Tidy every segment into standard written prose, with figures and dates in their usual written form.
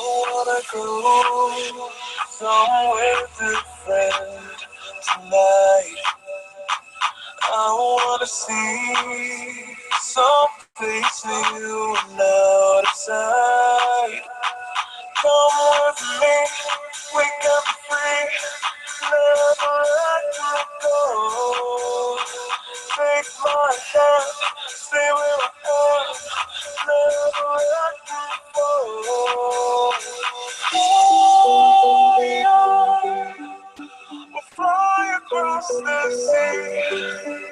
wanna go somewhere different tonight. I wanna see someplace new and out of sight. Come with me, we can be free. Never let you go. Take my hand, stay where I am. Never let you go. Oh, yeah. We'll fly across the sea.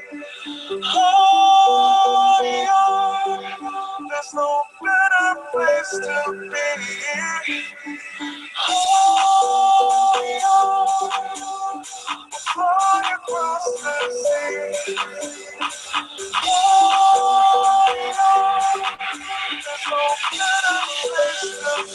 Oh, yeah. There's no better place to be. Oh, yeah. We'll fly across the sea. Oh, yeah. There's no better place to be.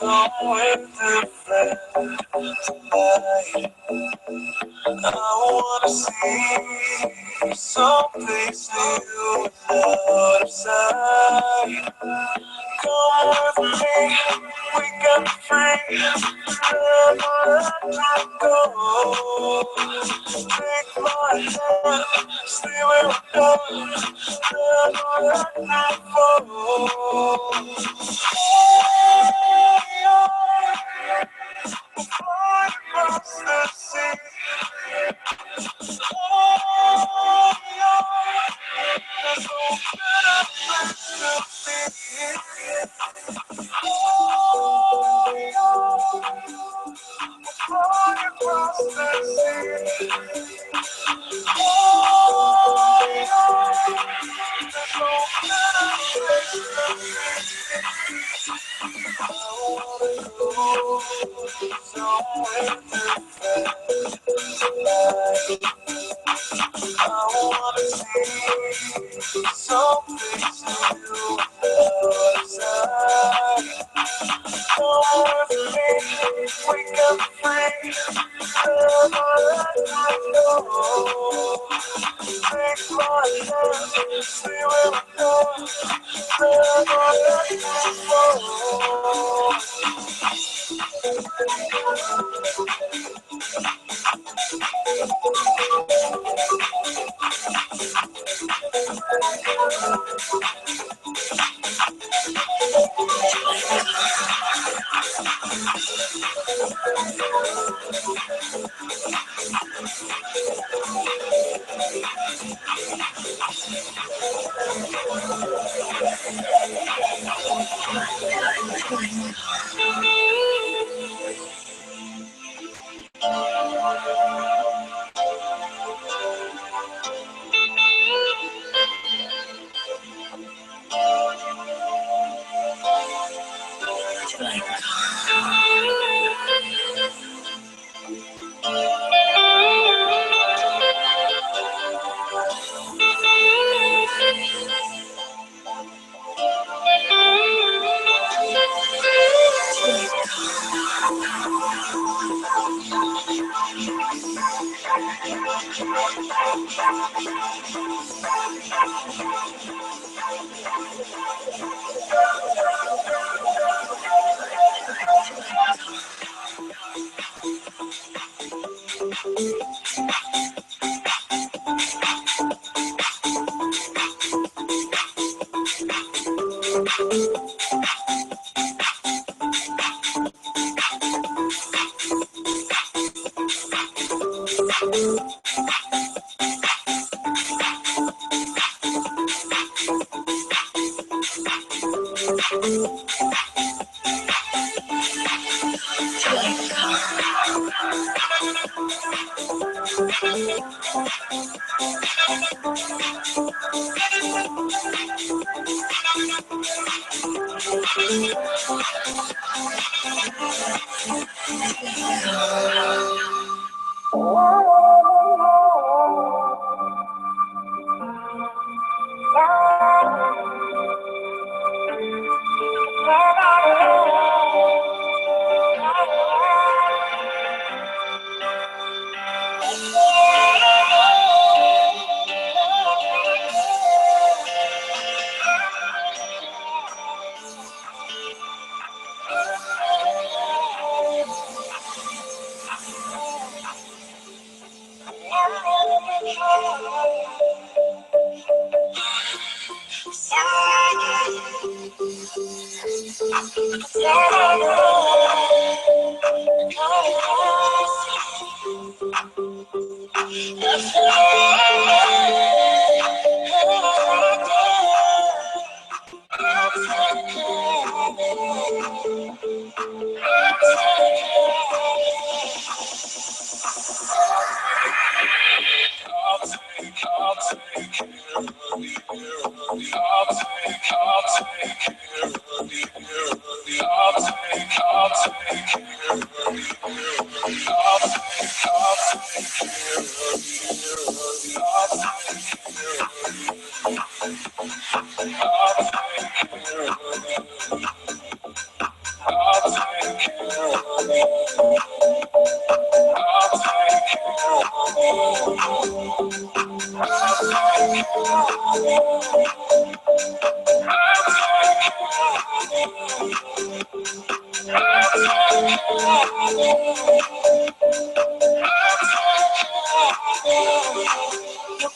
Somewhere different tonight. I wanna see someplace new and out of sight. Come with me, we can be free. Never let you go. Take my hand, stay where we are. Never let you go. Fly across the sea. Oh, yeah. There's no better place to be. Oh, yeah. Fly across the sea. Oh, yeah. There's no better place to be. I wanna go somewhere different tonight. I wanna see someplace new and outside. Come with me, we can be free. Never let you go. Take my hand, stay where we are. Never let you go. You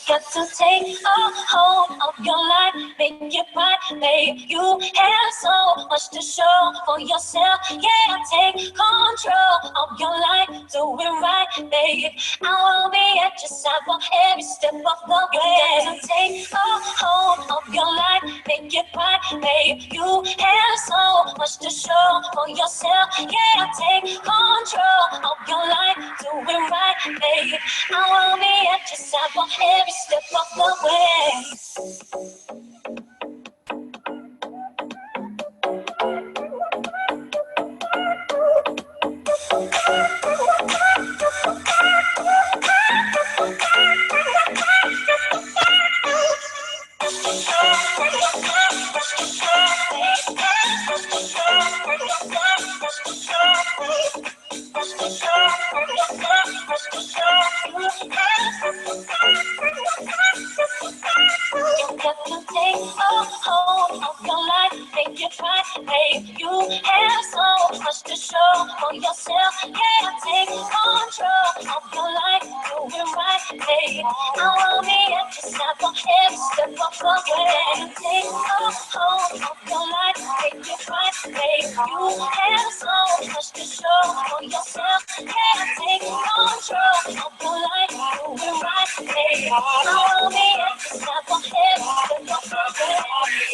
got to take a hold of your life, make it right, babe. You have so much to show for yourself. Yeah, take control of your life, do it right, babe. I will be at your side for every step of the way. You got to take a hold of your life, make it right, babe. You have so much to show for yourself. Yeah, take control of your life, do it right, babe. I will be at your side for every step of the way. You got to take a hold of your life, make it right, babe. You have so much to show for yourself. Yeah, take control of your life, do it right, babe. I will be at your side for every step of the way. Take a hold of your life, make it right, babe. You have so much to show for yourself. Yeah, take control of your life, do it right, babe. I will be at your side for every step of the way.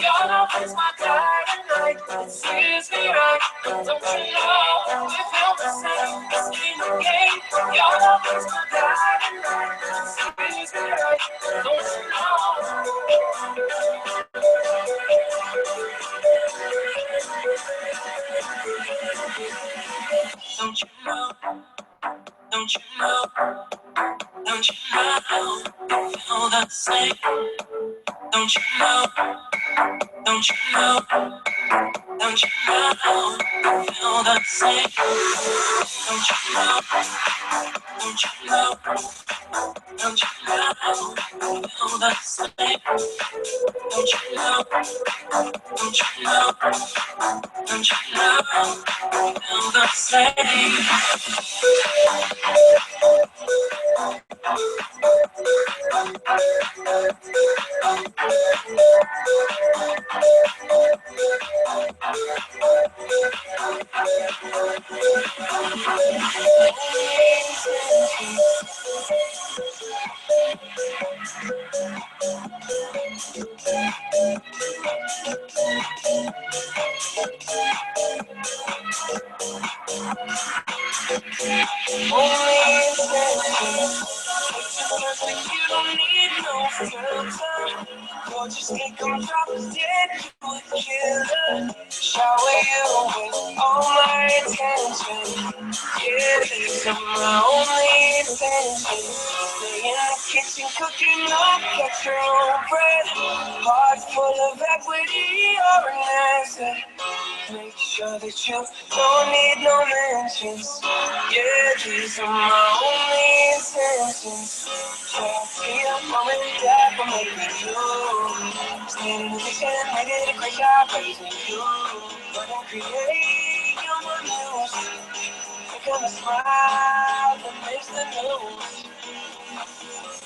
Your love is my guiding light. Sees me right. Don't you know if you're the same, this ain't no game. Your love is to die tonight. Please be right. Don't you know? Don't you know? Don't you know? Don't you know? You feel the same. Don't you know? Don't you know? Don't you know? You feel the same. Don't you know? Don't you know? Don't you know? You feel the same. Don't you know? Don't you know? Don't you know? You feel the same. You don't need no filter. Gorgeous can come drop dead to a killer. Shower you with all my attention. Yeah, these are my only intention. Stay in the kitchen cooking up, get your own bread. Heart full of equity or an asset. Make sure that you don't need no mentions. Yeah, these are my only intentions. Yeah, feel moment that will make me you. Stand in the kitchen, I did a great job raising you. But I create your muse. Look at my smile that makes the news.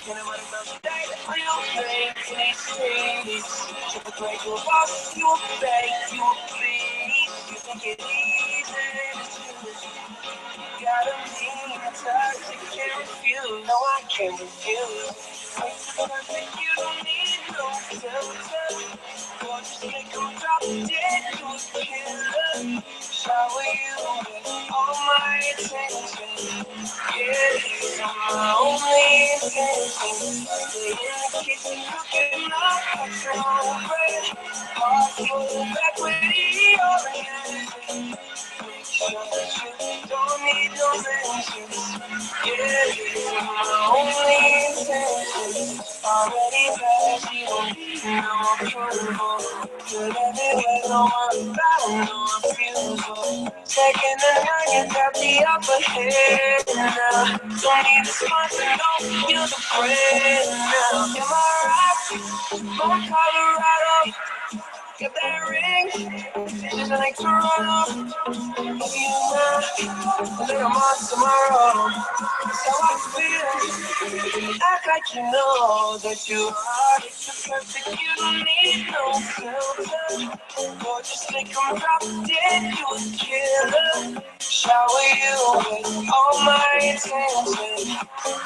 Can I run about today? Real things, these things. Triple break, you a boss, you a fake, you a please. You think it easy to choose. Got a mean touch, you can't refuse. No, I can't refuse. Perfect, you don't need no filter. Gorgeous, make them drop dead to a killer. Shower you with all my attention. Yeah, these are my only intentions. Stay in the kitchen cooking up at your own bread. Heart full of equity oriented. Make sure that you don't need no mentions. Yeah, these are my only intentions. Already passed, you don't need no approval. Good everywhere, no one about, no refusal. Second to none, you got the upper hand now. Don't need the sponsor, no, you're the friend now. Am I right? From Colorado, get that ring. Just like Toronto, if you know, then I'm on tomorrow. That's how I feel. Act like you know that you are. It's perfect, you don't need no filter. Gorgeous, make them drop dead, you a killer. Shower you with all my attention.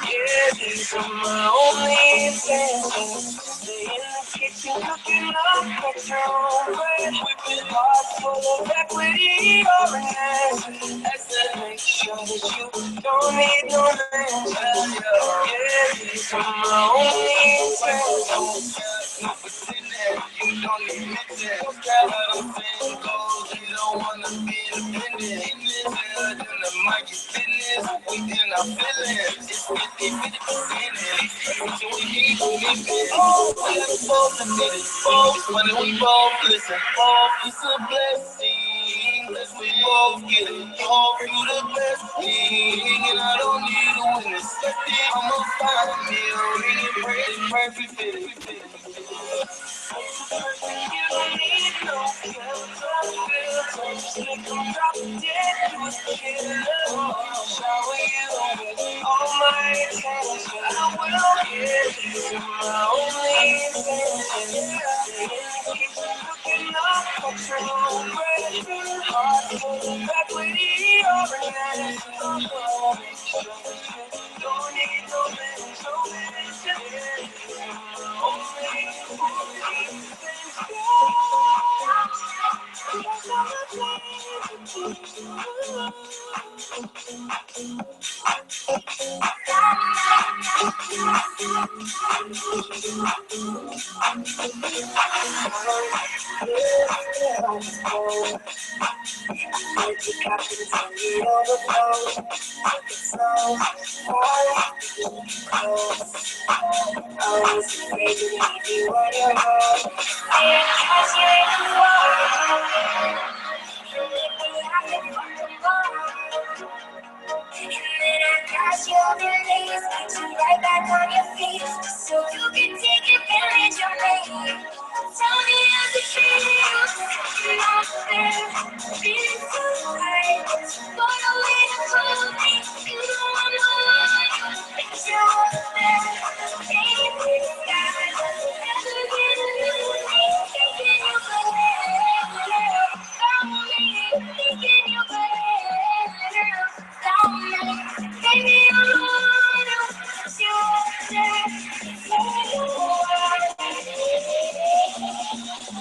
Yeah, these are my only intentions. Stay in the kitchen cooking up at your own bread. With heart full of equity or an asset. Make sure that you don't need no mention. Yeah, these are my only intentions. No pretending, you don't need mixing. Got what I'm saying goes, you don't wanna be independent. Than the mic is business, we in our feelings. It's 50-50%. So we need to live it. Oh, we are supposed to be this both. When we both listen, both it's a blessing. Let's we both get it. Hope you the best thing. And I don't need a witness. I'ma find me a ring and pray it's perfect fit. You don't need no filter. Just make them drop dead to a killer. Shower you with all my attention. I will get you my only intention. Stay in the kitchen cooking up at your own bread. Heart full of equity or an answer. Make sure that you don't need no mention. Only And then I got you on your knees, put you right back on your feet, just so you can take advantage of me. Tell me how it feels, sitting up there, feeling so high. What a way to hold me, you know I'm the one. Put you up there, baby, sky. Never get enough of me, thinking you could live without me, thinking you could live. Baby, I'm the one who puts you up there.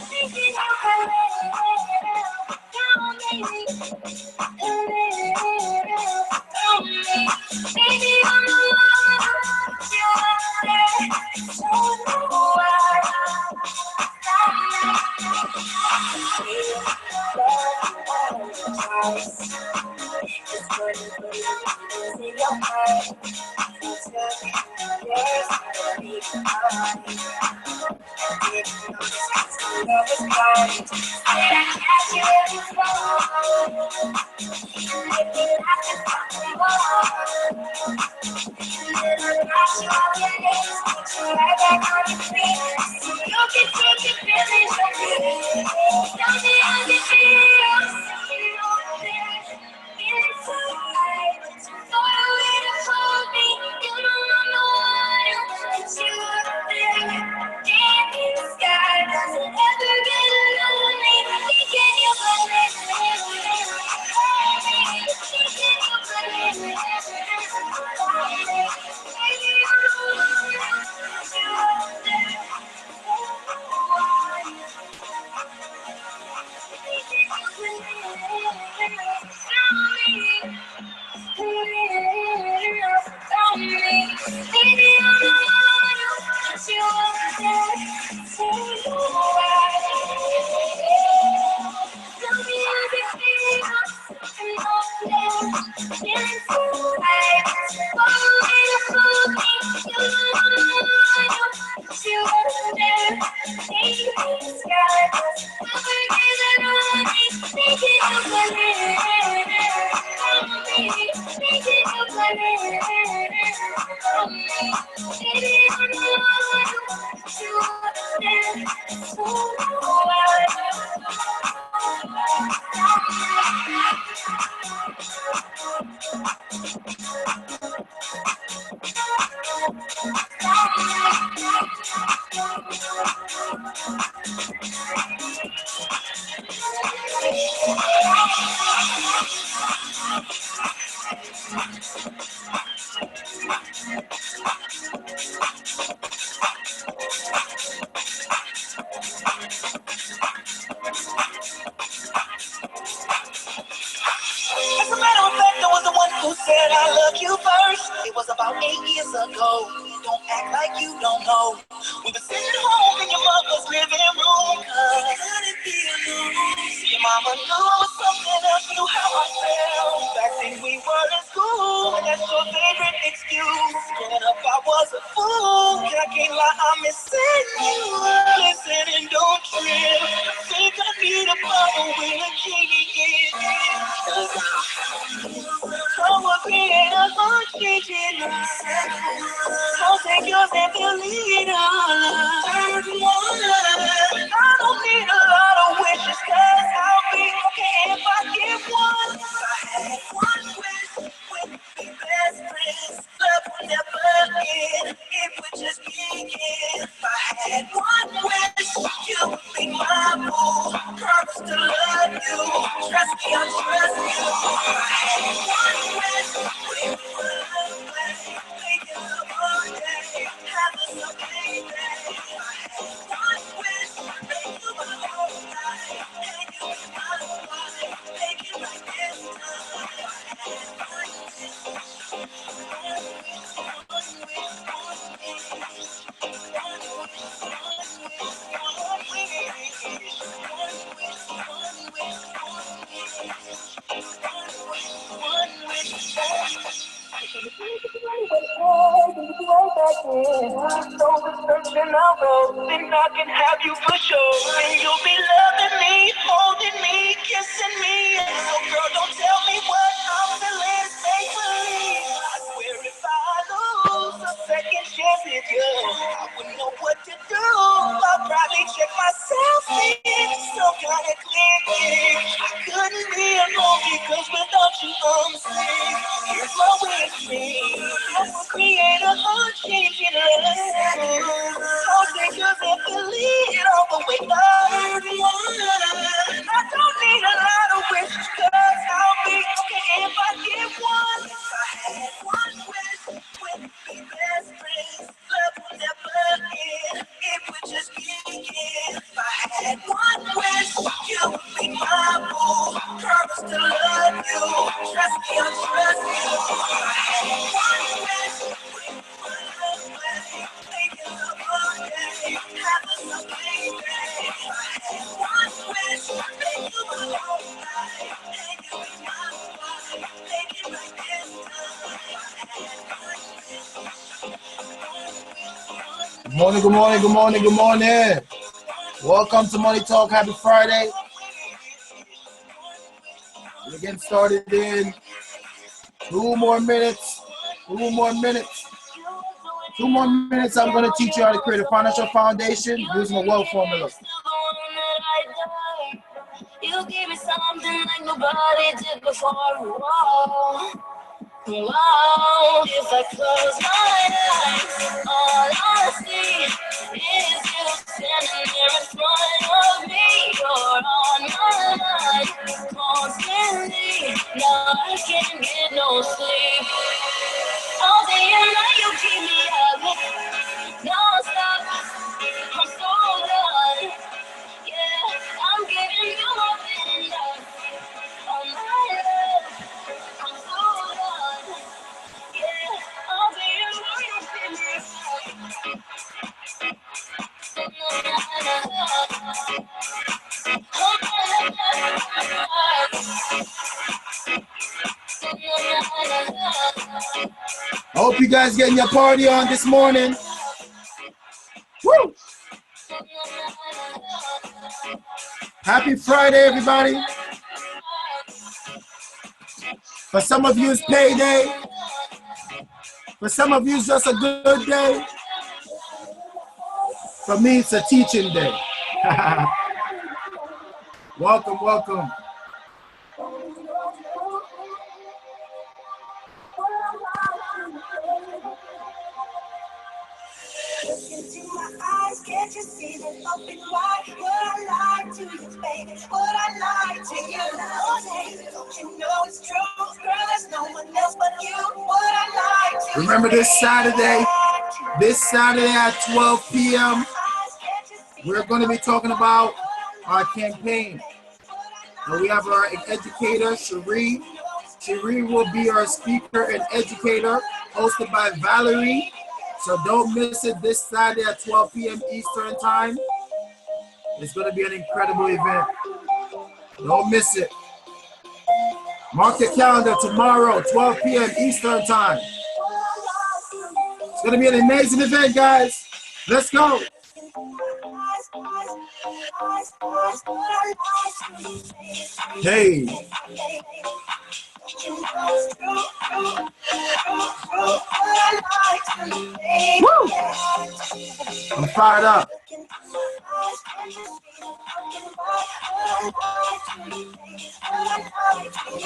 Thinking you can live down, baby. Down me. Baby, I'm the one who puts you up there. So just running for the in your mind. Yes, as a matter of fact, I was the one who said I love you first. It was about 8 years ago. Don't act like you don't know. We were sitting home in your mother's living room. Couldn't be alone. See, your mama knew I was something else, knew how I felt. Back then we were in school, and that's your favorite excuse. Growing up, I was a fool. I can't lie, I'm missing you. Listen and don't trip. I think I need a bottle with a key in it. Come with me and I'm changing us. I'll take yours and we'll lead our life. I don't need a lot of wishes, cause I'll be okay if I get one. If I had one wish, we'd be best friends. Love will never end, it would just begin. If I had one wish, you would be my boo. Promise to love you, trust me, I'll trust you. If I had one wish, we would love, make it love all day, have us a baby. If I had one wish, make you my whole life, and you be my wife, make it like this. Then I'll go, then I can have you for sure. Then you'll be loving me, holding me, kissing me. So girl, don't tell me what I'm feeling, make believe. I swear if I lose a second chance with you, I wouldn't know what to do. I'll probably check myself in, some kind of clicking. I couldn't be alone because without you I'm sick. Here's my wish dream, I will create a unchanging love. I'll take us and believe all the way up. I don't need a lot of wishes, cause I'll be okay if I get one. If I had one wish, we'd be best friends. Love will never end, it would just begin. If I had one wish, you would be my boo. Promise to love you, trust me, I'll trust you. If I had one wish, we would love away. Make it love all day, have us a baby. If I had one wish, make you my whole life, and you be my wife. Make it like this time. If I had one wish. Good morning, good morning, good morning, good morning. Welcome to Money Talk. Happy Friday. We're getting started in 2 more minutes. 2 more minutes. 2 more minutes. I'm going to teach you how to create a financial foundation using a wealth formula. You give me something like nobody did before. Whoa. Whoa. If I close my eyes, all I see is you standing there in front of me. You're on my mind constantly. Now I can't get no sleep. All day and night you keep me up, non-stop. I'm so done. Yeah, I'm giving you more than enough. All my love, I'm so done. Yeah, all day and night you keep me up. I hope you guys getting your party on this morning. Woo! Happy Friday, everybody. For some of you, it's payday. For some of you, it's just a good day. For me, it's a teaching day. Welcome, welcome. Look into my eyes, can't you see that open wide? What I like to you, baby, what I like to you. Oh, don't you know it's true? Girl, there's no one else but you. What I like to remember this Saturday at 12 p.m., we're going to be talking about our campaign. And we have our educator, Cherie. Cherie will be our speaker and educator, hosted by Valerie. So don't miss it this Saturday at 12 p.m. Eastern Time. It's going to be an incredible event. Don't miss it. Mark your calendar tomorrow, 12 p.m. Eastern Time. It's going to be an amazing event, guys. Let's go. Hey. Woo! I'm fired up.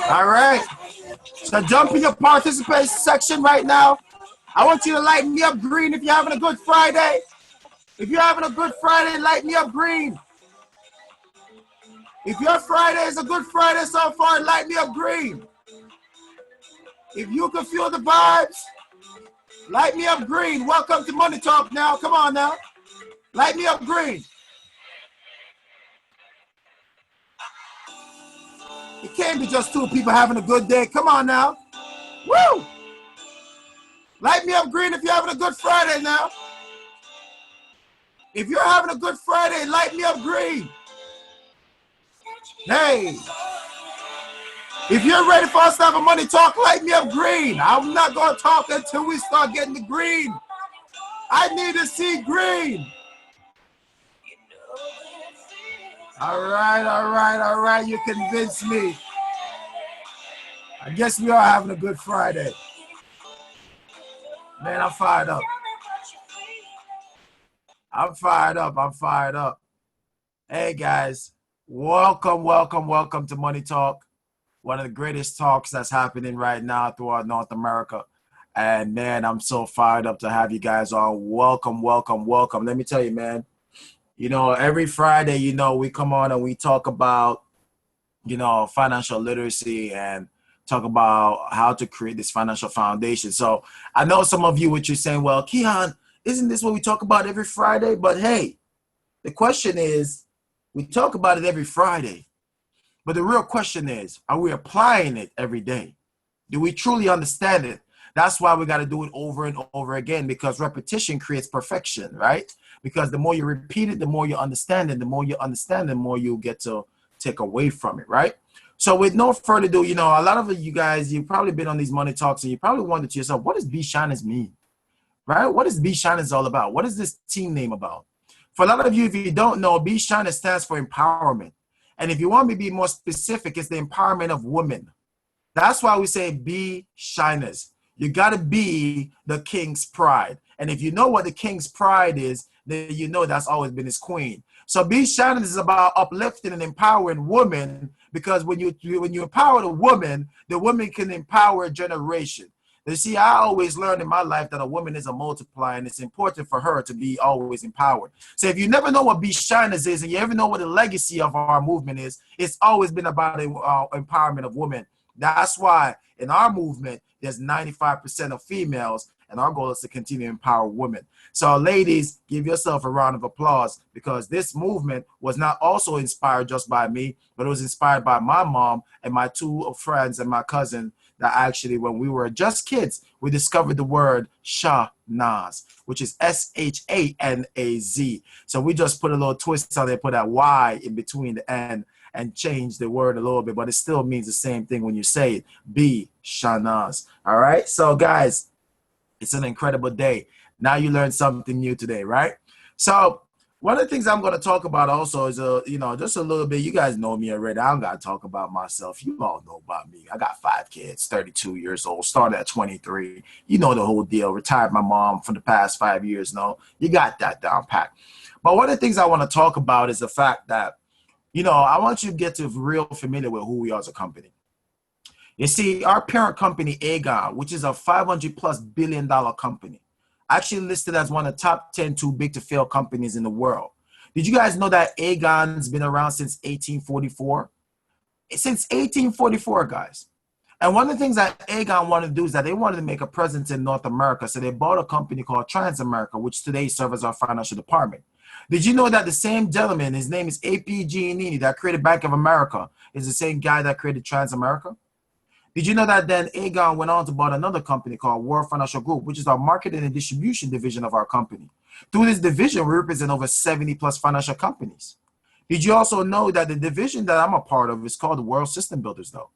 All right. So jump in your participation section right now. I want you to light me up green if you're having a good Friday. If you're having a good Friday, light me up green. If your Friday is a good Friday so far, light me up green. If you can feel the vibes, light me up green. Welcome to Money Talk now. Come on now. Light me up green. It can't be just 2 people having a good day. Come on now. Woo! Light me up green if you're having a good Friday now. If you're having a good Friday, light me up green. Hey. If you're ready for us to have a money talk, light me up green. I'm not going to talk until we start getting the green. I need to see green. All right. You convinced me. I guess we are having a good Friday. Man, I'm fired up. I'm fired up. Hey, guys. Welcome to Money Talk. One of the greatest talks that's happening right now throughout North America. And, man, I'm so fired up to have you guys on. Welcome. Let me tell you, man. You know, every Friday, you know, we come on and we talk about, you know, financial literacy and talk about how to create this financial foundation. So I know some of you, what you're saying, well, Keyon, isn't this what we talk about every Friday? But hey, the question is, we talk about it every Friday. But the real question is, are we applying it every day? Do we truly understand it? That's why we got to do it over and over again, because repetition creates perfection, right? Because the more you repeat it, the more you understand it. The more you understand, the more you get to take away from it, right? So with no further ado, you know, a lot of you guys, you've probably been on these money talks and you probably wondered to yourself, what does B Shiners mean, right? What is B Shiners all about? What is this team name about? For a lot of you, if you don't know, B Shiners stands for empowerment. And if you want me to be more specific, it's the empowerment of women. That's why we say be shiners. You got to be the king's pride. And if you know what the king's pride is, then you know that's always been his queen. So be shiners is about uplifting and empowering women, because when you empower the woman can empower a generation. You see, I always learned in my life that a woman is a multiplier, and it's important for her to be always empowered. So if you never know what Be Shiners is, and you ever know what the legacy of our movement is, it's always been about empowerment of women. That's why in our movement, there's 95% of females, and our goal is to continue to empower women. So ladies, give yourself a round of applause, because this movement was not also inspired just by me, but it was inspired by my mom and my two friends and my cousin, that actually, when we were just kids, we discovered the word Shahnaz, which is S-H-A-N-A-Z. So we just put a little twist on it, put that Y in between the N, and change the word a little bit, but it still means the same thing when you say it. Be Shahnaz. All right? So, guys, it's an incredible day. Now you learned something new today, right? So one of the things I'm going to talk about also is, you know, just a little bit. You guys know me already. I don't got to talk about myself. You all know about me. I got 5 kids, 32 years old, started at 23. You know the whole deal. Retired my mom for the past 5 years. No, you got that down pat. But one of the things I want to talk about is the fact that, you know, I want you to get to real familiar with who we are as a company. You see, our parent company, Aegon, which is a $500+ billion company, actually listed as one of the top 10 too big to fail companies in the world. Did you guys know that Aegon's been around since 1844? Since 1844, guys. And one of the things that Aegon wanted to do is that they wanted to make a presence in North America. So they bought a company called Transamerica, which today serves as our financial department. Did you know that the same gentleman, his name is A.P. Giannini, that created Bank of America, is the same guy that created Transamerica? Did you know that then Aegon went on to buy another company called World Financial Group, which is our marketing and distribution division of our company? Through this division, we represent over 70+ financial companies. Did you also know that the division that I'm a part of is called the World System Builders, though?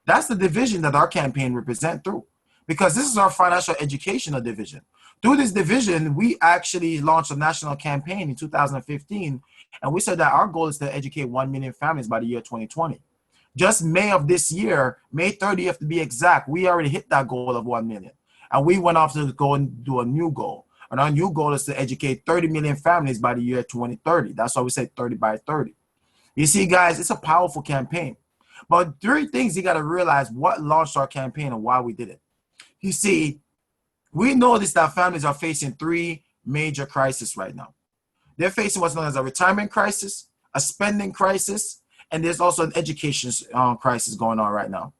That's the division that our campaign represents through, because this is our financial educational division. Through this division, we actually launched a national campaign in 2015, and we said that our goal is to educate 1 million families by the year 2020. Just May of this year, May 30th to be exact, we already hit that goal of 1 million. And we went off to go and do a new goal. And our new goal is to educate 30 million families by the year 2030. That's why we say 30 by 30. You see, guys, it's a powerful campaign. But 3 things you got to realize what launched our campaign and why we did it. You see, we noticed that families are facing 3 major crises right now. They're facing what's known as a retirement crisis, a spending crisis, and there's also an education crisis going on right now.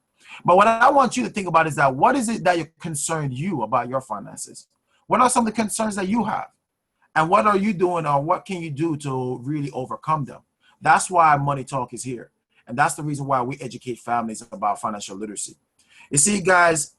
But what I want you to think about is that what is it that concerns you about your finances? What are some of the concerns that you have? And what are you doing, or what can you do to really overcome them? That's why Money Talk is here. And that's the reason why we educate families about financial literacy. You see, guys,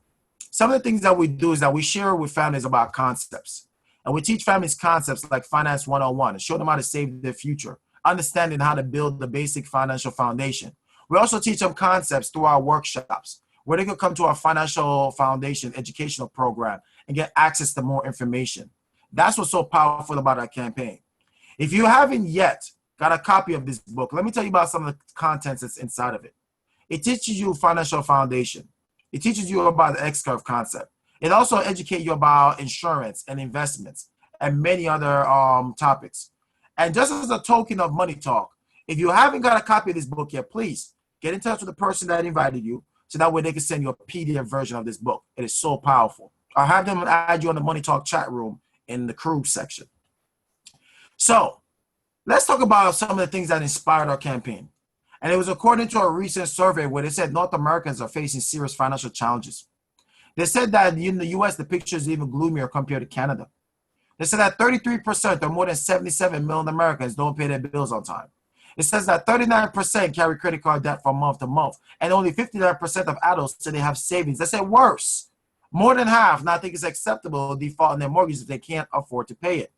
some of the things that we do is that we share with families about concepts. And we teach families concepts like Finance 101 and show them how to save their future, understanding how to build the basic financial foundation. We also teach them concepts through our workshops, where they could come to our financial foundation educational program and get access to more information. That's what's so powerful about our campaign. If you haven't yet got a copy of this book, let me tell you about some of the contents that's inside of it. It teaches you financial foundation. It teaches you about the X-curve concept. It also educates you about insurance and investments and many other topics. And just as a token of money talk, if you haven't got a copy of this book yet, please get in touch with the person that invited you so that way they can send you a PDF version of this book. It is so powerful. I'll have them add you on the Money Talk chat room in the crew section. So let's talk about some of the things that inspired our campaign. And it was according to a recent survey where they said North Americans are facing serious financial challenges. They said that in the US, the picture is even gloomier compared to Canada. They said that 33% or more than 77 million Americans don't pay their bills on time. It says that 39% carry credit card debt from month to month, and only 59% of adults say they have savings. They say worse. More than half now think it's acceptable to default on their mortgage if they can't afford to pay it.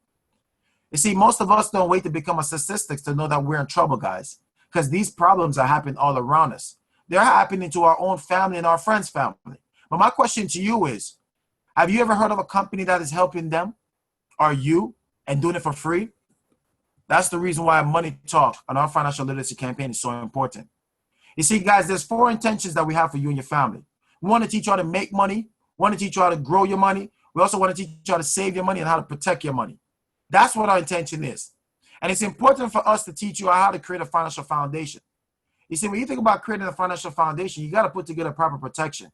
You see, most of us don't wait to become a statistics to know that we're in trouble, guys, because these problems are happening all around us. They're happening to our own family and our friends' family. But my question to you is, have you ever heard of a company that is helping them or you and doing it for free? That's the reason why Money Talk on our financial literacy campaign is so important. You see, guys, there's 4 intentions that we have for you and your family. We want to teach you how to make money. We want to teach you how to grow your money. We also want to teach you how to save your money and how to protect your money. That's what our intention is. And it's important for us to teach you how to create a financial foundation. You see, when you think about creating a financial foundation, you got to put together proper protection.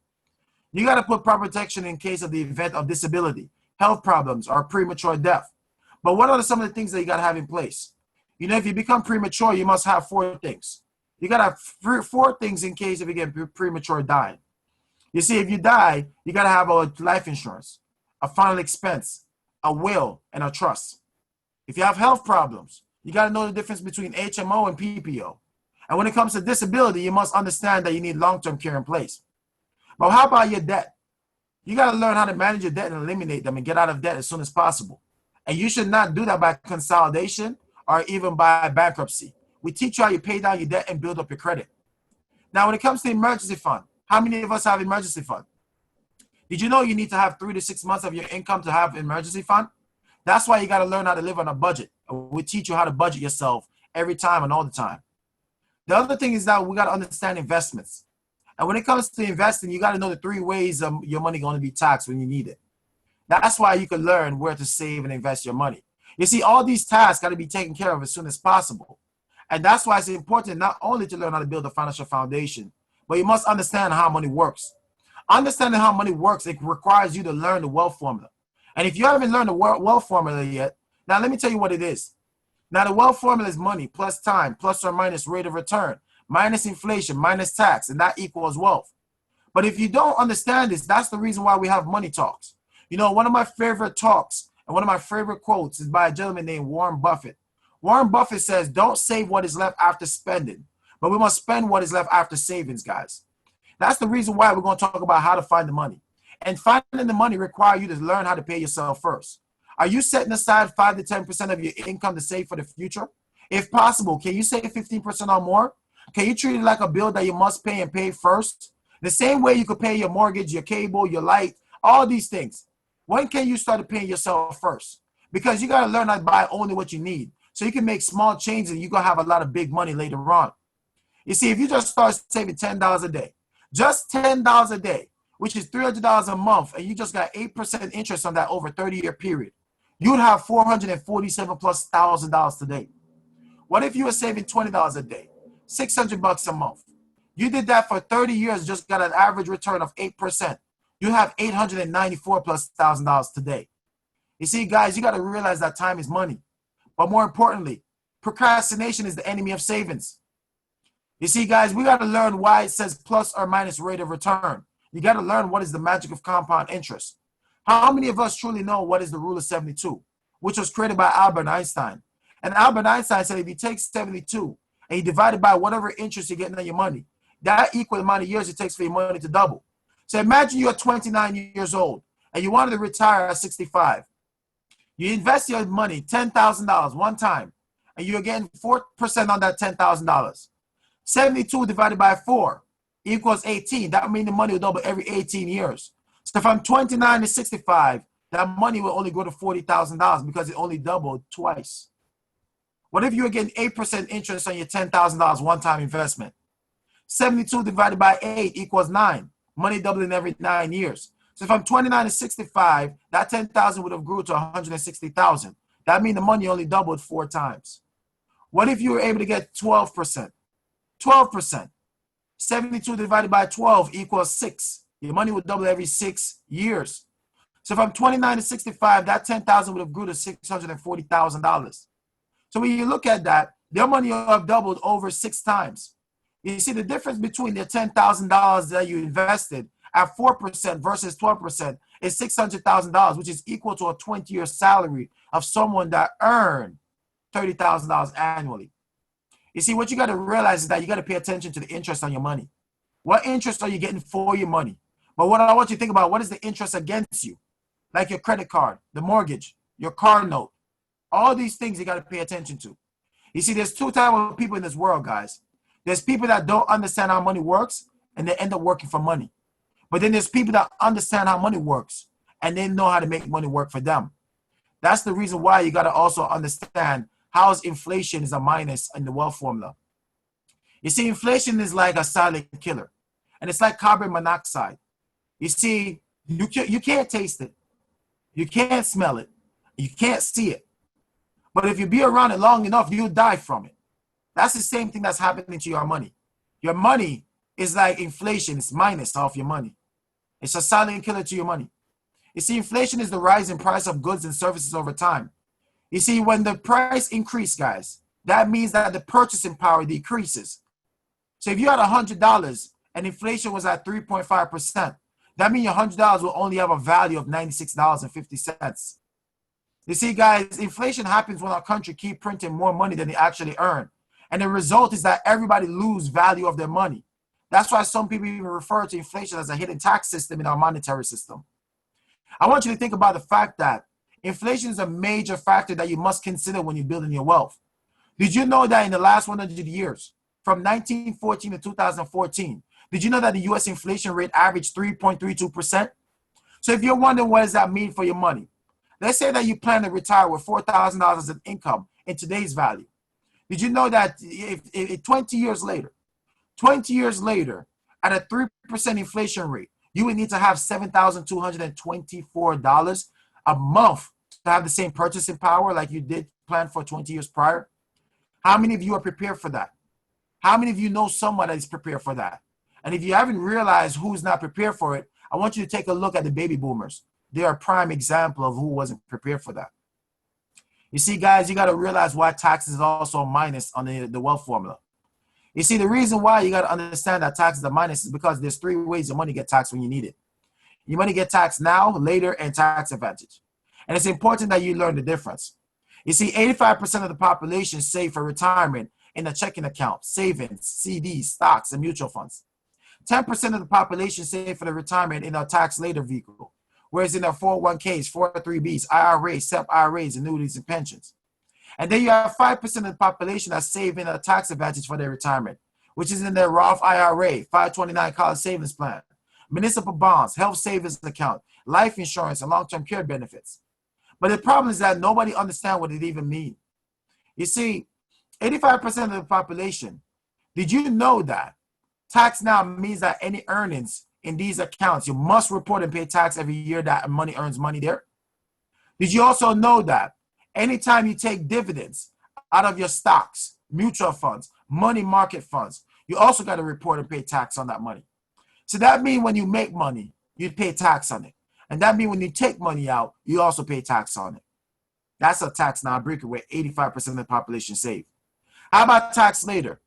You got to put proper protection in case of the event of disability, health problems, or premature death. But what are some of the things that you got to have in place? You know, if you become premature, you must have 4 things. You got to have 4 things in case if you get premature dying. You see, if you die, you got to have a life insurance, a final expense, a will, and a trust. If you have health problems, you got to know the difference between HMO and PPO. And when it comes to disability, you must understand that you need long-term care in place. But how about your debt? You got to learn how to manage your debt and eliminate them and get out of debt as soon as possible. And you should not do that by consolidation or even by bankruptcy. We teach you how you pay down your debt and build up your credit. Now, when it comes to emergency fund, how many of us have emergency fund? Did you know you need to have 3 to 6 months of your income to have emergency fund? That's why you got to learn how to live on a budget. We teach you how to budget yourself every time and all the time. The other thing is that we got to understand investments. And when it comes to investing, you got to know the 3 ways your money going to be taxed when you need it. That's why you can learn where to save and invest your money. You see, all these tasks got to be taken care of as soon as possible. And that's why it's important not only to learn how to build a financial foundation, but you must understand how money works. Understanding how money works, it requires you to learn the wealth formula. And if you haven't learned the wealth formula yet, now let me tell you what it is. Now, the wealth formula is money plus time plus or minus rate of return minus inflation minus tax, and that equals wealth. But if you don't understand this, that's the reason why we have money talks. You know, one of my favorite talks and one of my favorite quotes is by a gentleman named Warren Buffett. Warren Buffett says, don't save what is left after spending, but we must spend what is left after savings, guys. That's the reason why we're going to talk about how to find the money. And finding the money requires you to learn how to pay yourself first. Are you setting aside 5 to 10% of your income to save for the future? If possible, can you save 15% or more? Can you treat it like a bill that you must pay and pay first? The same way you could pay your mortgage, your cable, your light, all these things. When can you start paying yourself first? Because you got to learn how to buy only what you need. So you can make small changes and you're going to have a lot of big money later on. You see, if you just start saving $10 a day, just $10 a day, which is $300 a month, and you just got 8% interest on that over a 30-year period, you would have $447,000+ today. What if you were saving $20 a day, $600 a month? You did that for 30 years, just got an average return of 8%. You have $894,000+ today. You see, guys, you got to realize that time is money. But more importantly, procrastination is the enemy of savings. You see, guys, we got to learn why it says plus or minus rate of return. You got to learn what is the magic of compound interest. How many of us truly know what is the rule of 72, which was created by Albert Einstein? And Albert Einstein said if you take 72 and you divide it by whatever interest you're getting on your money, that equal amount of years it takes for your money to double. So imagine you're 29 years old and you wanted to retire at 65. You invest your money, $10,000 one time, and you're getting 4% on that $10,000. 72 divided by 4 equals 18. That means the money will double every 18 years. So from 29 to 65, that money will only go to $40,000 because it only doubled twice. What if you were getting 8% interest on your $10,000 one-time investment? 72 divided by 8 equals 9. Money doubling every 9 years. So from 29 to 65, that 10,000 would have grew to 160,000. That means the money only doubled 4 times. What if you were able to get 12%? 12%. 72 divided by 12 equals 6. Your money would double every 6 years. So from 29 to 65, that 10,000 would have grew to $640,000. So when you look at that, their money will have doubled over 6 times. You see the difference between the $10,000 that you invested at 4% versus 12% is $600,000, which is equal to a 20-year salary of someone that earned $30,000 annually. You see, what you got to realize is that you got to pay attention to the interest on your money. What interest are you getting for your money? But what I want you to think about, what is the interest against you? Like your credit card, the mortgage, your car note. All these things you got to pay attention to. You see, there's 2 types of people in this world, guys. There's people that don't understand how money works, and they end up working for money. But then there's people that understand how money works, and they know how to make money work for them. That's the reason why you got to also understand how inflation is a minus in the wealth formula. You see, inflation is like a silent killer, and it's like carbon monoxide. You see, you can't taste it. You can't smell it. You can't see it. But if you be around it long enough, you'll die from it. That's the same thing that's happening to your money. Your money is like inflation. It's minus off your money. It's a silent killer to your money. You see, inflation is the rise in price of goods and services over time. You see, when the price increases, guys, that means that the purchasing power decreases. So if you had $100 and inflation was at 3.5%, that means your $100 will only have a value of $96.50. You see, guys, inflation happens when our country keep printing more money than they actually earn. And the result is that everybody lose value of their money. That's why some people even refer to inflation as a hidden tax system in our monetary system. I want you to think about the fact that inflation is a major factor that you must consider when you're building your wealth. Did you know that in the last 100 years, from 1914 to 2014, did you know that the U.S. inflation rate averaged 3.32%? So if you're wondering what does that mean for your money, let's say that you plan to retire with $4,000 in income in today's value. Did you know that if 20 years later, at a 3% inflation rate, you would need to have $7,224 a month to have the same purchasing power like you did plan for 20 years prior? How many of you are prepared for that? How many of you know someone that is prepared for that? And if you haven't realized who's not prepared for it, I want you to take a look at the baby boomers. They are a prime example of who wasn't prepared for that. You see, guys, you got to realize why taxes is also a minus on the wealth formula. You see, the reason why you got to understand that taxes are minus is because there's 3 ways your money get taxed when you need it. Your money get taxed now, later, and tax advantage. And it's important that you learn the difference. You see, 85% of the population save for retirement in a checking account, savings, CDs, stocks, and mutual funds. 10% of the population save for the retirement in a tax later vehicle, whereas in their 401ks, 403bs, IRAs, SEP IRAs, annuities, and pensions. And then you have 5% of the population that save in a tax advantage for their retirement, which is in their Roth IRA, 529 college savings plan, municipal bonds, health savings account, life insurance, and long-term care benefits. But the problem is that nobody understands what it even means. You see, 85% of the population, did you know that tax now means that any earnings in these accounts, you must report and pay tax every year that money earns money there? Did you also know that anytime you take dividends out of your stocks, mutual funds, money market funds, you also got to report and pay tax on that money? So that means when you make money, you pay tax on it. And that means when you take money out, you also pay tax on it. That's a tax now breaker where 85% of the population save. How about tax later?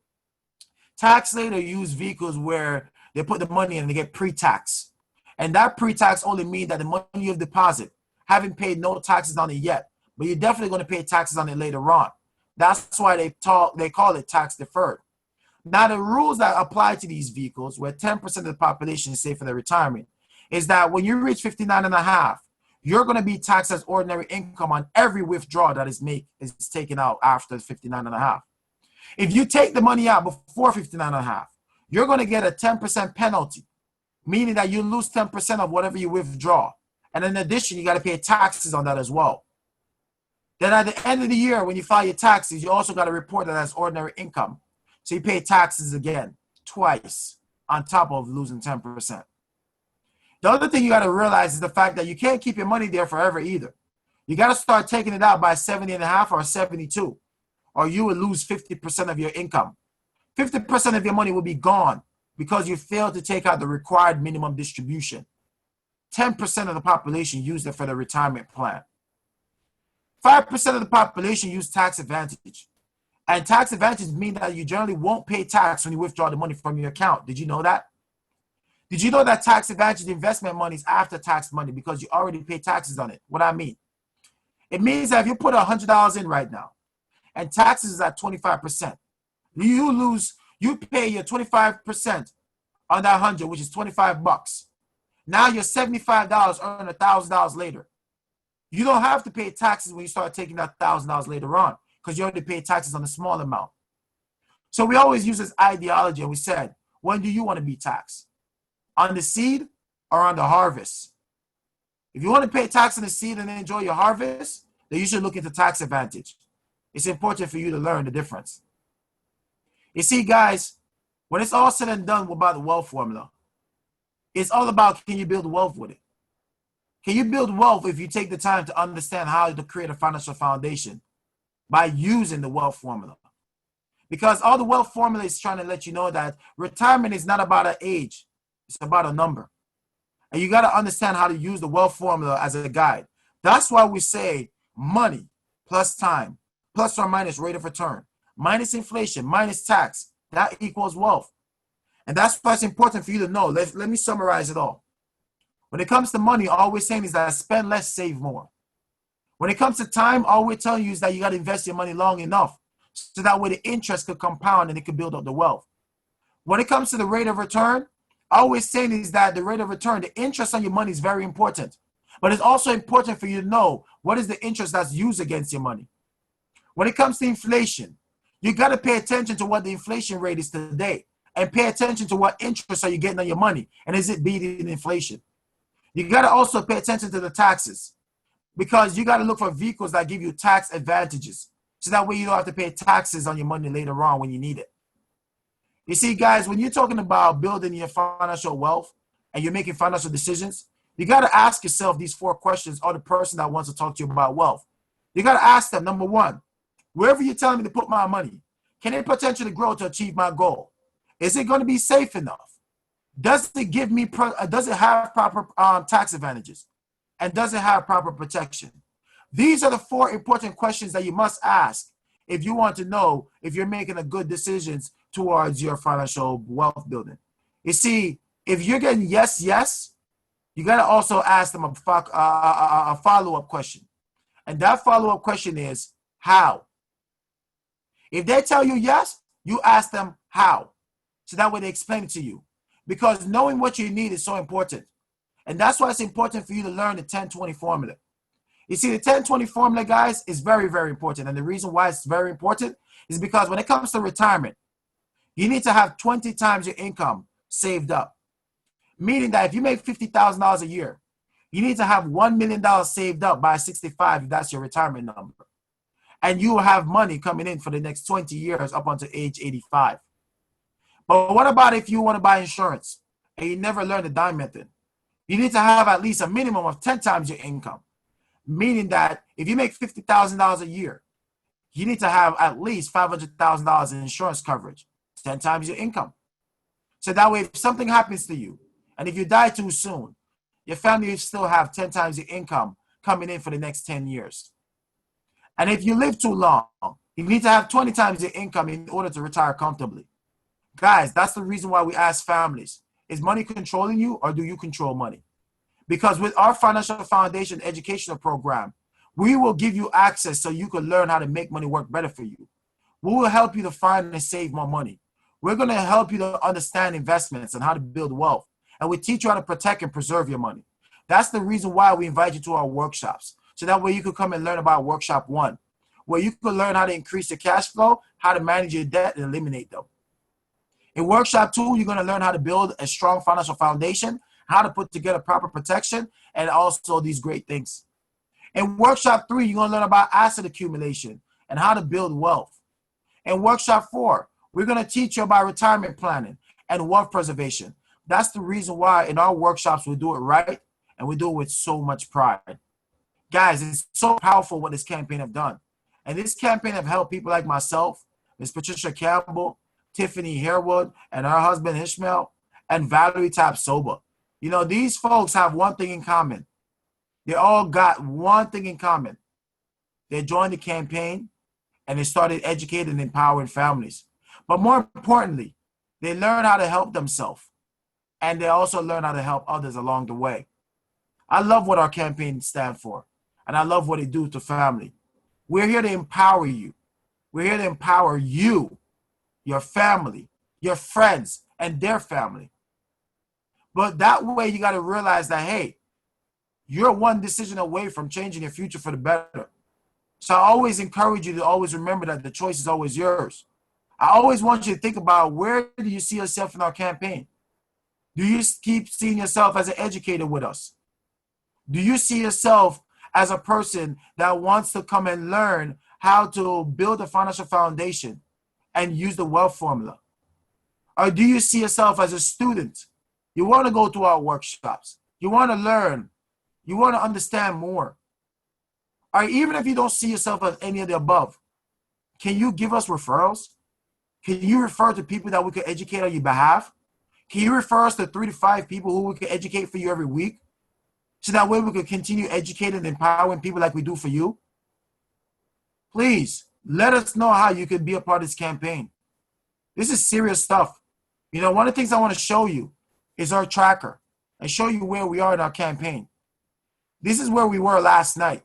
Tax later use vehicles where they put the money in and they get pre-tax. And that pre-tax only means that the money you've deposited, haven't paid no taxes on it yet, but you're definitely going to pay taxes on it later on. That's why they call it tax deferred. Now, the rules that apply to these vehicles, where 10% of the population save for their retirement, is that when you reach 59 and a half, you're going to be taxed as ordinary income on every withdrawal that is taken out after 59 and a half. If you take the money out before 59.5, you're going to get a 10% penalty, meaning that you lose 10% of whatever you withdraw. And in addition, you got to pay taxes on that as well. Then at the end of the year, when you file your taxes, you also got to report that as ordinary income. So you pay taxes again, twice, on top of losing 10%. The other thing you got to realize is the fact that you can't keep your money there forever either. You got to start taking it out by 70.5 or 72, or you will lose 50% of your income. 50% of your money will be gone because you failed to take out the required minimum distribution. 10% of the population used it for the retirement plan. 5% of the population use tax advantage. And tax advantage means that you generally won't pay tax when you withdraw the money from your account. Did you know that? Did you know that tax advantage investment money is after tax money because you already pay taxes on it? What I mean? It means that if you put $100 in right now and taxes is at 25%, you pay your 25% on that 100, which is 25 bucks. Now your $75 earn $1,000 later. You don't have to pay taxes when you start taking that $1,000 later on because you already pay taxes on a small amount. So we always use this ideology, and we said, when do you want to be taxed? On the seed or on the harvest? If you want to pay tax on the seed and enjoy your harvest, then you should look into tax advantage. It's important for you to learn the difference. You see, guys, when it's all said and done about the wealth formula, it's all about, can you build wealth with it? Can you build wealth if you take the time to understand how to create a financial foundation by using the wealth formula? Because all the wealth formula is trying to let you know that retirement is not about an age. It's about a number. And you got to understand how to use the wealth formula as a guide. That's why we say money plus time, plus or minus rate of return, minus inflation, minus tax, that equals wealth. And that's why it's important for you to know. Let me summarize it all. When it comes to money, all we're saying is that spend less, save more. When it comes to time, all we're telling you is that you got to invest your money long enough so that way the interest could compound and it could build up the wealth. When it comes to the rate of return, all we're saying is that the rate of return, the interest on your money is very important. But it's also important for you to know what is the interest that's used against your money. When it comes to inflation, you got to pay attention to what the inflation rate is today and pay attention to what interest are you getting on your money and is it beating inflation. You got to also pay attention to the taxes because you got to look for vehicles that give you tax advantages so that way you don't have to pay taxes on your money later on when you need it. You see, guys, when you're talking about building your financial wealth and you're making financial decisions, you got to ask yourself these 4 questions, or the person that wants to talk to you about wealth. You got to ask them, number 1, wherever you're telling me to put my money, can it potentially grow to achieve my goal? Is it going to be safe enough? Does it have proper tax advantages? And does it have proper protection? These are the 4 important questions that you must ask if you want to know if you're making a good decisions towards your financial wealth building. You see, if you're getting yes, you got to also ask them a follow-up question. And that follow-up question is, how? If they tell you yes, you ask them how. So that way they explain it to you. Because knowing what you need is so important. And that's why it's important for you to learn the 10-20 formula. You see, the 10-20 formula, guys, is very, very important. And the reason why it's very important is because when it comes to retirement, you need to have 20 times your income saved up. Meaning that if you make $50,000 a year, you need to have $1 million saved up by 65 if that's your retirement number. And you will have money coming in for the next 20 years up until age 85. But what about if you want to buy insurance and you never learn the dime method? You need to have at least a minimum of 10 times your income. Meaning that if you make $50,000 a year, you need to have at least $500,000 in insurance coverage, 10 times your income. So that way, if something happens to you, and if you die too soon, your family will still have 10 times your income coming in for the next 10 years. And if you live too long, you need to have 20 times your income in order to retire comfortably. Guys, that's the reason why we ask families, is money controlling you or do you control money? Because with our Financial Foundation educational program, we will give you access so you can learn how to make money work better for you. We will help you to find and save more money. We're going to help you to understand investments and how to build wealth. And we teach you how to protect and preserve your money. That's the reason why we invite you to our workshops. So that way you can come and learn about Workshop 1, where you can learn how to increase your cash flow how to manage your debt and eliminate them. In workshop 2, you're going to learn how to build a strong financial foundation, how to put together proper protection, and also these great things. In workshop 3, you're going to learn about asset accumulation and how to build wealth. In workshop 4, we're going to teach you about retirement planning and wealth preservation. That's the reason why in our workshops we do it right, and we do it with so much pride. Guys, it's so powerful what this campaign have done. And this campaign have helped people like myself, Ms. Patricia Campbell, Tiffany Harewood, and her husband Ishmael, and Valerie Tapsoba. You know, these folks have one thing in common. They all got one thing in common. They joined the campaign and they started educating and empowering families. But more importantly, they learned how to help themselves. And they also learn how to help others along the way. I love what our campaign stands for. And I love what it do to family. We're here to empower you. We're here to empower you, your family, your friends, and their family. But that way you got to realize that, hey, you're one decision away from changing your future for the better. So I always encourage you to always remember that the choice is always yours. I always want you to think about, where do you see yourself in our campaign? Do you keep seeing yourself as an educator with us? Do you see yourself as a person that wants to come and learn how to build a financial foundation and use the wealth formula? Or do you see yourself as a student? You want to go to our workshops. You want to learn. You want to understand more. Or even if you don't see yourself as any of the above, can you give us referrals? Can you refer to people that we could educate on your behalf? Can you refer us to 3 to 5 people who we could educate for you every week? So that way we could continue educating and empowering people like we do for you? Please, let us know how you could be a part of this campaign. This is serious stuff. You know, one of the things I want to show you is our tracker and show you where we are in our campaign. This is where we were last night.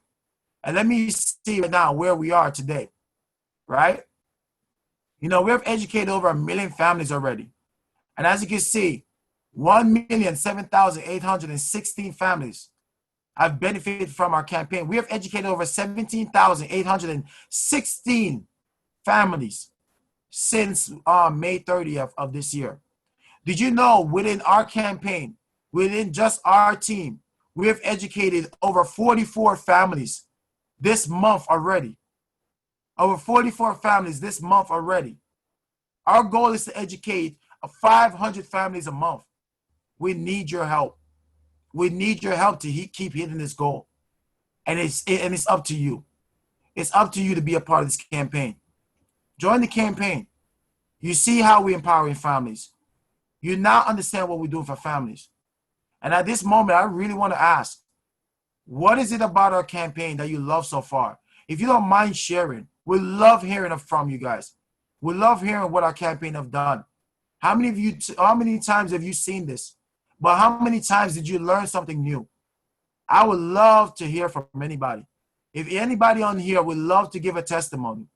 And let me see right now where we are today, right? You know, we have educated over 1 million families already. And as you can see, 1,007,816 families have benefited from our campaign. We have educated over 17,816 families since May 30th of this year. Did you know within our campaign, within just our team, we have educated over 44 families this month already. Over 44 families this month already. Our goal is to educate 500 families a month. We need your help. We need your help to keep hitting this goal. And it's up to you. It's up to you to be a part of this campaign. Join the campaign. You see how we're empowering families. You now understand what we're doing for families. And at this moment, I really want to ask, what is it about our campaign that you love so far? If you don't mind sharing, we love hearing from you guys. We love hearing what our campaign have done. How many times have you seen this? But how many times did you learn something new? I would love to hear from anybody. If anybody on here would love to give a testimony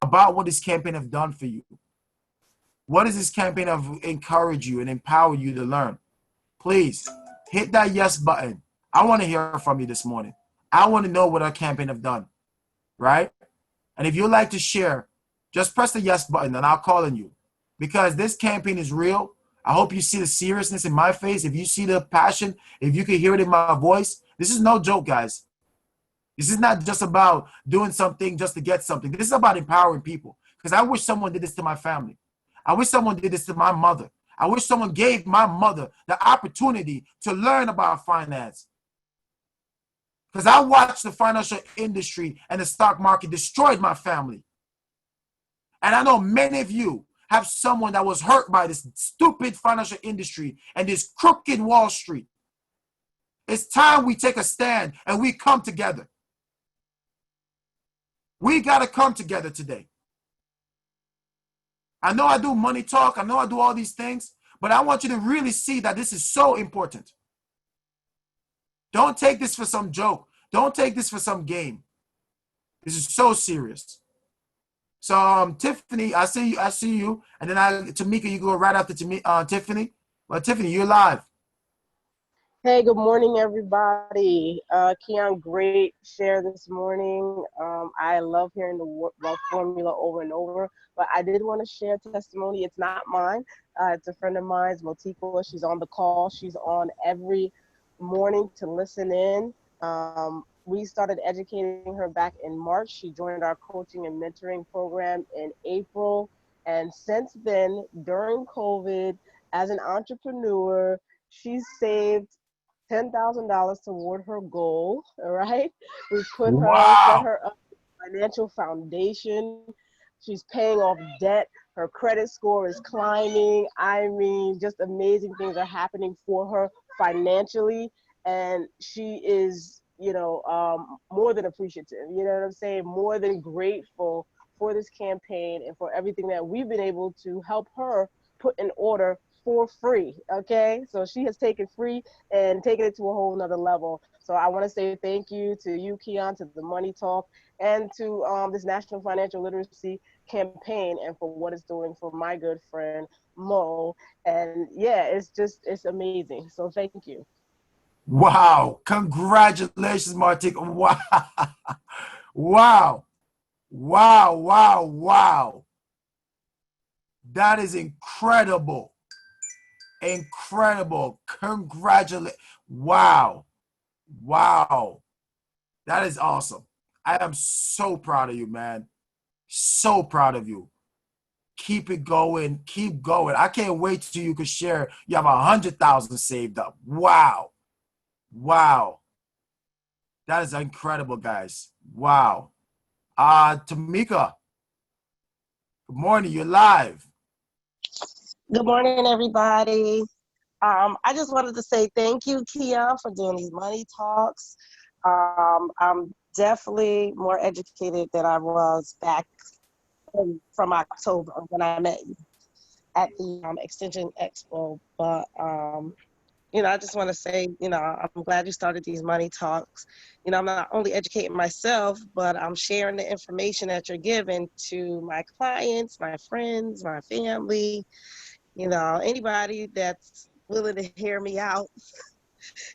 about what this campaign have done for you. What does this campaign have encouraged you and empowered you to learn? Please hit that yes button. I want to hear from you this morning. I want to know what our campaign have done, right? And if you'd like to share, just press the yes button and I'll call on you. Because this campaign is real. I hope you see the seriousness in my face. If you see the passion, if you can hear it in my voice, this is no joke, guys. This is not just about doing something just to get something. This is about empowering people. Because I wish someone did this to my family. I wish someone did this to my mother. I wish someone gave my mother the opportunity to learn about finance. Because I watched the financial industry and the stock market destroyed my family. And I know many of you have someone that was hurt by this stupid financial industry and this crooked Wall Street. It's time we take a stand and we come together. We got to come together today. I know I do money talk. I know I do all these things, but I want you to really see that this is so important. Don't take this for some joke. Don't take this for some game. This is so serious. So Tiffany, I see you, and then Tamika, you go right after Tiffany. Well, Tiffany, you're live. Hey, good morning, everybody. Keyon, great share this morning. I love hearing the wealth formula over and over, but I did want to share testimony. It's not mine. It's a friend of mine's, Motika. She's on the call. She's on every morning to listen in. We started educating her back in March. She joined our coaching and mentoring program in April. And since then, during COVID, as an entrepreneur, she's saved $10,000 toward her goal. All right. We set Wow. her up with financial foundation. She's paying off debt. Her credit score is climbing. I mean, just amazing things are happening for her financially. And she is, more than appreciative. You know what I'm saying? More than grateful for this campaign and for everything that we've been able to help her put in order for free. Okay. So she has taken free and taking it to a whole nother level. So I want to say thank you to you, Keyon, to the Money Talk, and to this National Financial Literacy campaign, and for what it's doing for my good friend Mo. And yeah, it's amazing. So thank you. Wow. Congratulations, Martika. Wow. Wow. Wow. Wow. Wow. That is incredible. Incredible. Congratulations. Wow. Wow. That is awesome. I am so proud of you, man. So proud of you. Keep it going. Keep going. I can't wait till you can share. You have 100,000 saved up. Wow. Wow. That is incredible, guys. Wow. Tamika, good morning. You're live. Good morning, everybody. I just wanted to say thank you, Kia, for doing these money talks. I'm definitely more educated than I was back from October when I met you at the Extension Expo. But, I just want to say, I'm glad you started these money talks. I'm not only educating myself, but I'm sharing the information that you're giving to my clients, my friends, my family, anybody that's willing to hear me out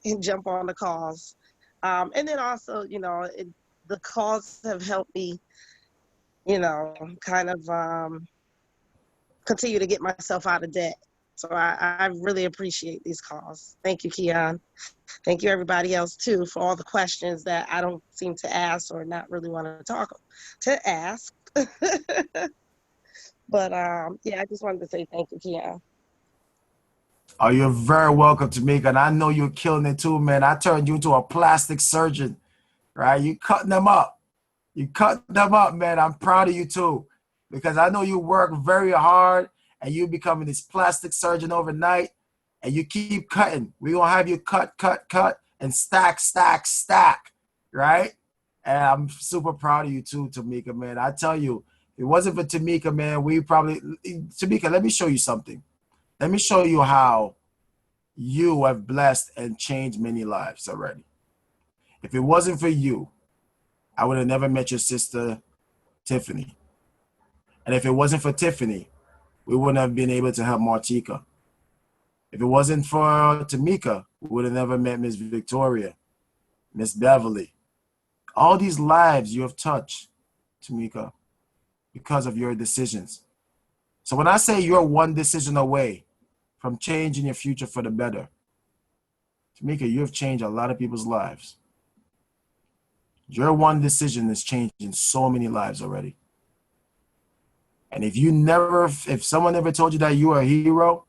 and jump on the calls. And then also, the calls have helped me, kind of continue to get myself out of debt. So I really appreciate these calls. Thank you, Keon. Thank you, everybody else, too, for all the questions that I don't seem to ask or not really want to ask. But yeah, I just wanted to say thank you, Keon. Oh, you're very welcome, Tamika. And I know you're killing it too, man. I turned you into a plastic surgeon, right? You cutting them up. You cut them up, man. I'm proud of you too. Because I know you work very hard and you becoming this plastic surgeon overnight and you keep cutting. We're gonna have you cut, and stack, stack, stack, right? And I'm super proud of you too, Tamika, man. I tell you, if it wasn't for Tamika, man, Tamika, let me show you something. Let me show you how you have blessed and changed many lives already. If it wasn't for you, I would have never met your sister, Tiffany. And if it wasn't for Tiffany, we wouldn't have been able to help Martika. If it wasn't for Tamika, we would have never met Miss Victoria, Miss Beverly. All these lives you have touched, Tamika, because of your decisions. So when I say you're one decision away from changing your future for the better, Tamika, you have changed a lot of people's lives. Your one decision is changing so many lives already. And if someone never told you that you are a hero,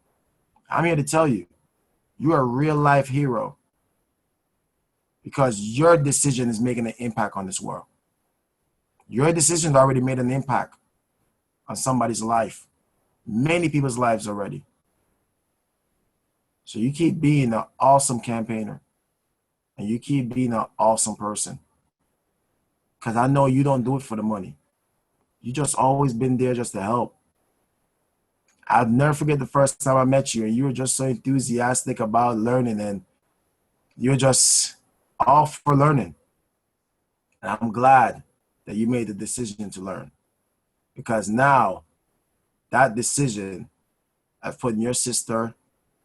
I'm here to tell you, you are a real life hero because your decision is making an impact on this world. Your decision already made an impact on somebody's life, many people's lives already. So you keep being an awesome campaigner and you keep being an awesome person because I know you don't do it for the money. You just always been there just to help. I'll never forget the first time I met you and you were just so enthusiastic about learning and you're just all for learning. And I'm glad that you made the decision to learn because now that decision of putting your sister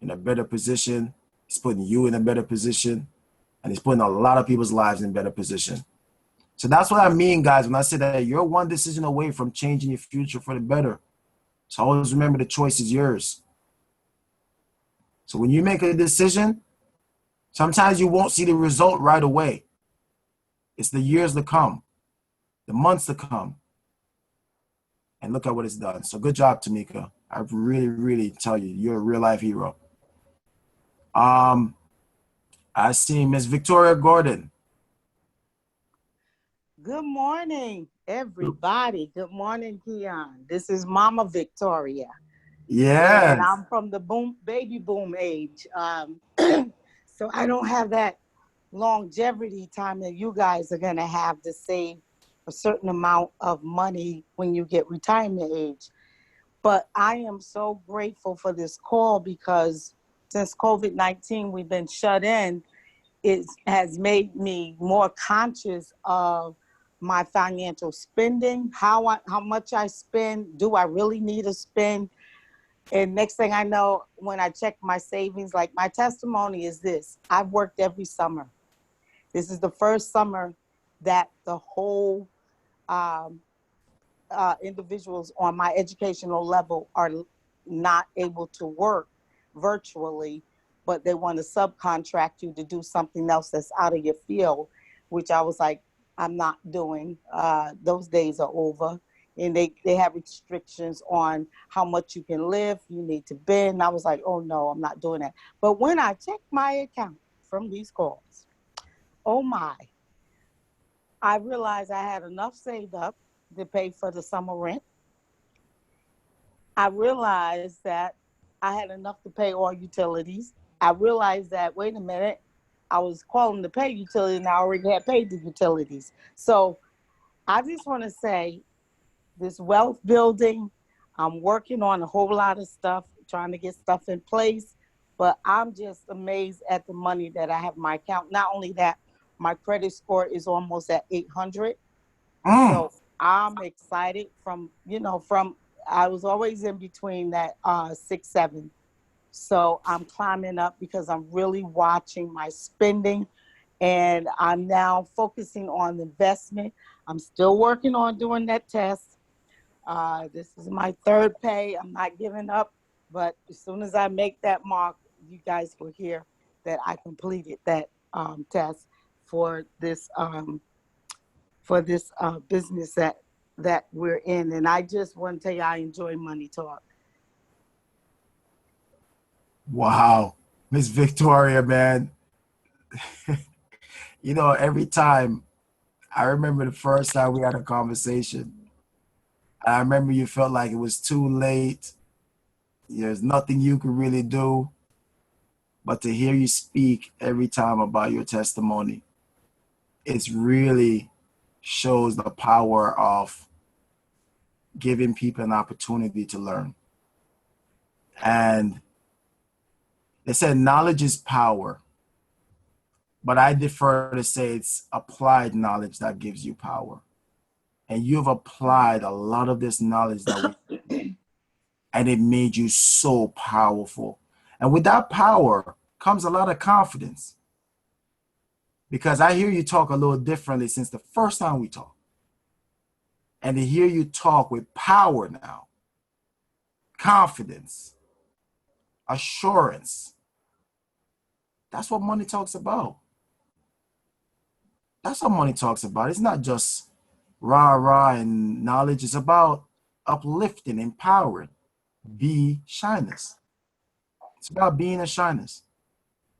in a better position He's putting you in a better position, and he's putting a lot of people's lives in a better position. So that's what I mean, guys, when I say that you're one decision away from changing your future for the better. So always remember the choice is yours. So when you make a decision, sometimes you won't see the result right away. It's the years to come, the months to come. And look at what it's done. So good job, Tamika. I really, really tell you, you're a real life hero. I see Miss Victoria Gordon. Good morning, everybody. Good morning, Keyon. This is Mama Victoria. Yes. And I'm from the baby boom age. So I don't have that longevity time that you guys are going to have to save a certain amount of money when you get retirement age. But I am so grateful for this call because since COVID-19, we've been shut in. It has made me more conscious of my financial spending, how much I spend, do I really need to spend? And next thing I know, when I check my savings, like my testimony is this: I've worked every summer. This is the first summer that the whole individuals on my educational level are not able to work virtually, but they want to subcontract you to do something else that's out of your field, which I was like, I'm not doing. Those days are over. And they have restrictions on how much you can live, you need to bend. I was like, oh no, I'm not doing that. But when I checked my account from these calls, oh my, I realized I had enough saved up to pay for the summer rent. I realized that I had enough to pay all utilities. I realized that, wait a minute, I was calling to pay utilities and I already had paid the utilities. So I just want to say this wealth building, I'm working on a whole lot of stuff, trying to get stuff in place, but I'm just amazed at the money that I have in my account. Not only that, my credit score is almost at 800. So I'm excited from I was always in between that 6, 7. So I'm climbing up because I'm really watching my spending, and I'm now focusing on investment. I'm still working on doing that test. This is my 3rd pay. I'm not giving up, but as soon as I make that mark, you guys will hear that I completed that test for this business that we're in. And I just want to tell you, I enjoy Money Talk. Wow. Miss Victoria, man. Every time, I remember the first time we had a conversation, I remember you felt like it was too late. There's nothing you could really do. But to hear you speak every time about your testimony, it really shows the power of giving people an opportunity to learn. And they said knowledge is power, but I defer to say it's applied knowledge that gives you power. And you've applied a lot of this knowledge that and it made you so powerful. And with that power comes a lot of confidence. Because I hear you talk a little differently since the first time we talked. And to hear you talk with power now, confidence, assurance, that's what money talks about. That's what money talks about. It's not just rah-rah and knowledge. It's about uplifting, empowering, be shyness. It's about being a shyness,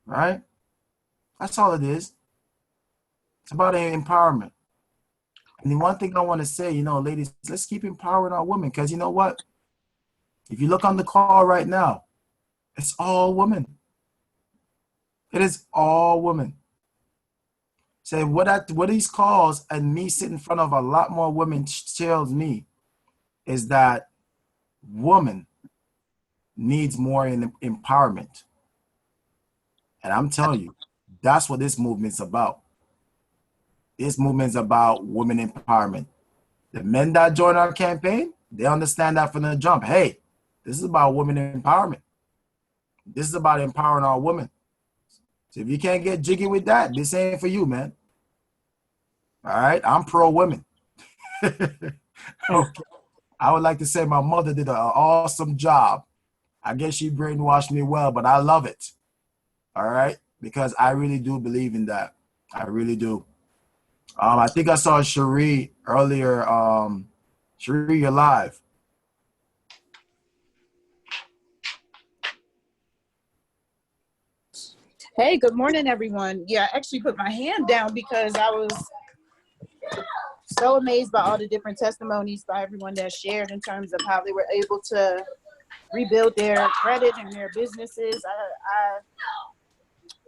right? That's all it is. It's about empowerment. And the one thing I want to say, ladies, let's keep empowering our women, because you know what? If you look on the call right now, it's all women. It is all women. So what these calls and me sitting in front of a lot more women tells me is that woman needs more empowerment. And I'm telling you, that's what this movement's about. This movement's about women empowerment. The men that join our campaign, they understand that from the jump. Hey, this is about women empowerment. This is about empowering our women. So if you can't get jiggy with that, this ain't for you, man. All right, I'm pro women. Okay. I would like to say my mother did an awesome job. I guess she brainwashed me well, but I love it. All right, because I really do believe in that. I really do. I think I saw Cherie earlier. Cherie, you're live. Hey, good morning, everyone. Yeah, I actually put my hand down because I was so amazed by all the different testimonies by everyone that shared in terms of how they were able to rebuild their credit and their businesses. I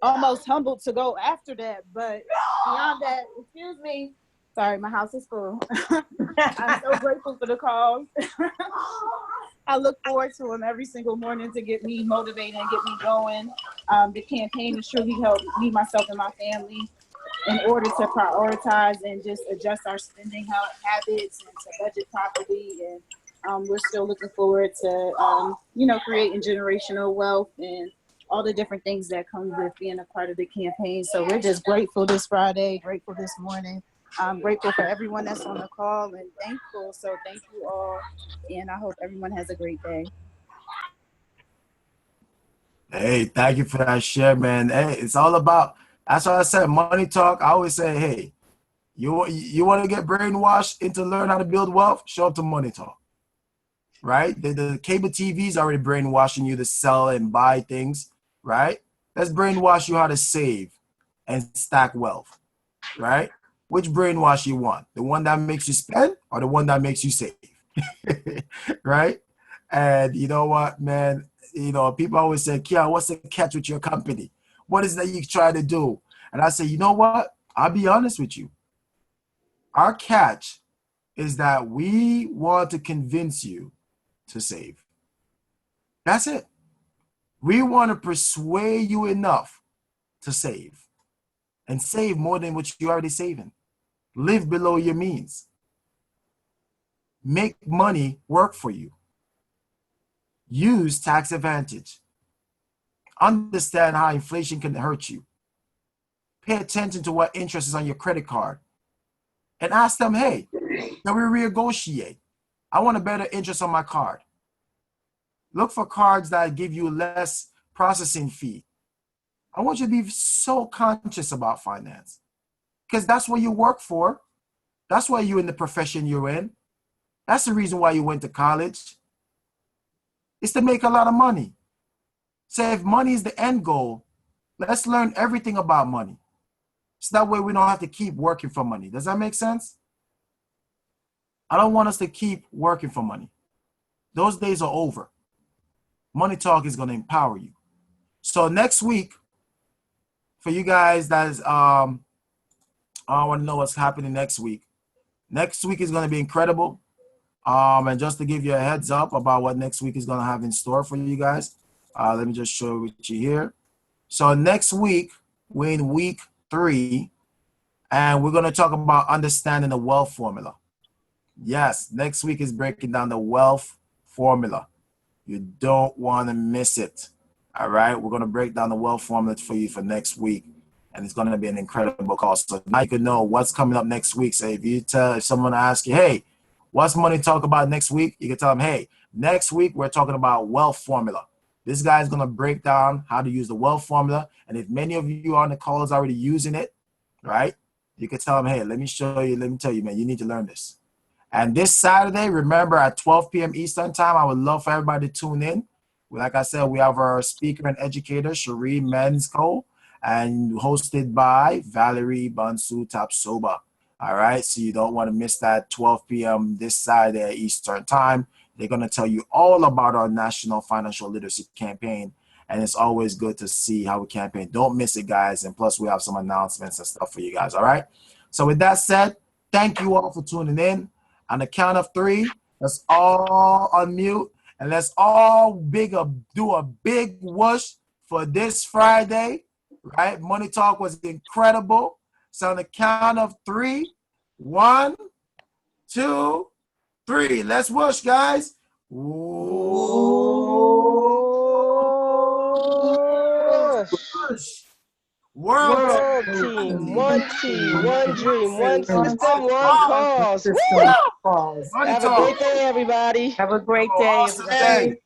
almost humbled to go after that, but beyond that, excuse me. Sorry, my house is full. I'm so grateful for the calls. I look forward to them every single morning to get me motivated and get me going. The campaign has truly helped me, myself, and my family in order to prioritize and just adjust our spending habits and to budget properly. And we're still looking forward to, creating generational wealth and all the different things that come with being a part of the campaign. So we're just grateful this Friday, grateful this morning. I'm grateful for everyone that's on the call and thankful. So thank you all. And I hope everyone has a great day. Hey, thank you for that share, man. Hey, it's all about, that's why I said money talk. I always say, hey, you want to get brainwashed into learn how to build wealth? Show up to money talk, right? The cable TV is already brainwashing you to sell and buy things, right? Let's brainwash you how to save and stack wealth, right? Which brainwash you want? The one that makes you spend or the one that makes you save, right? And you know what, man? You know, people always say, Keyon, what's the catch with your company? What is that you try to do? And I say, you know what? I'll be honest with you. Our catch is that we want to convince you to save. That's it. We want to persuade you enough to save and save more than what you're already saving. Live below your means. Make money work for you. Use tax advantage. Understand how inflation can hurt you. Pay attention to what interest is on your credit card. And ask them, hey, can we renegotiate? I want a better interest on my card. Look for cards that give you less processing fee. I want you to be so conscious about finance because that's what you work for. That's why you're in the profession you're in. That's the reason why you went to college. It's to make a lot of money. So if money is the end goal, let's learn everything about money. So that way we don't have to keep working for money. Does that make sense? I don't want us to keep working for money. Those days are over. Money Talk is going to empower you. So next week, for you guys that is, I want to know what's happening next week. Next week is going to be incredible. And just to give you a heads up about what next week is going to have in store for you guys, let me just show it you here. So next week, we're in week 3, and we're going to talk about understanding the wealth formula. Yes, next week is breaking down the wealth formula. You don't want to miss it. All right, we're going to break down the wealth formula for you for next week, and it's going to be an incredible call. So now you can know what's coming up next week. So if someone asks you, hey, what's Money Talk about next week? You can tell them, hey, next week we're talking about wealth formula. This guy is going to break down how to use the wealth formula. And if many of you on the call is already using it, right, you can tell them, hey, let me show you, let me tell you, man, you need to learn this. And this Saturday, remember at 12 p.m. Eastern time, I would love for everybody to tune in. Like I said, we have our speaker and educator, Cherie Mensko, and hosted by Valerie Bansu Tapsoba. All right, so you don't want to miss that 12 p.m. this Saturday Eastern time. They're going to tell you all about our National Financial Literacy Campaign, and it's always good to see how we campaign. Don't miss it, guys, and plus we have some announcements and stuff for you guys, all right? So with that said, thank you all for tuning in. On the count of 3, let's all unmute, and let's all do a big whoosh for this Friday, right? Money Talk was incredible. So on the count of 3, 1, 2, 3. Let's whoosh, guys. Whoosh. World World team, one team, one dream, one system, one cause. Woo! Calls. Money Have a talk. great day, everybody. Have a great Have an day, awesome everybody. day.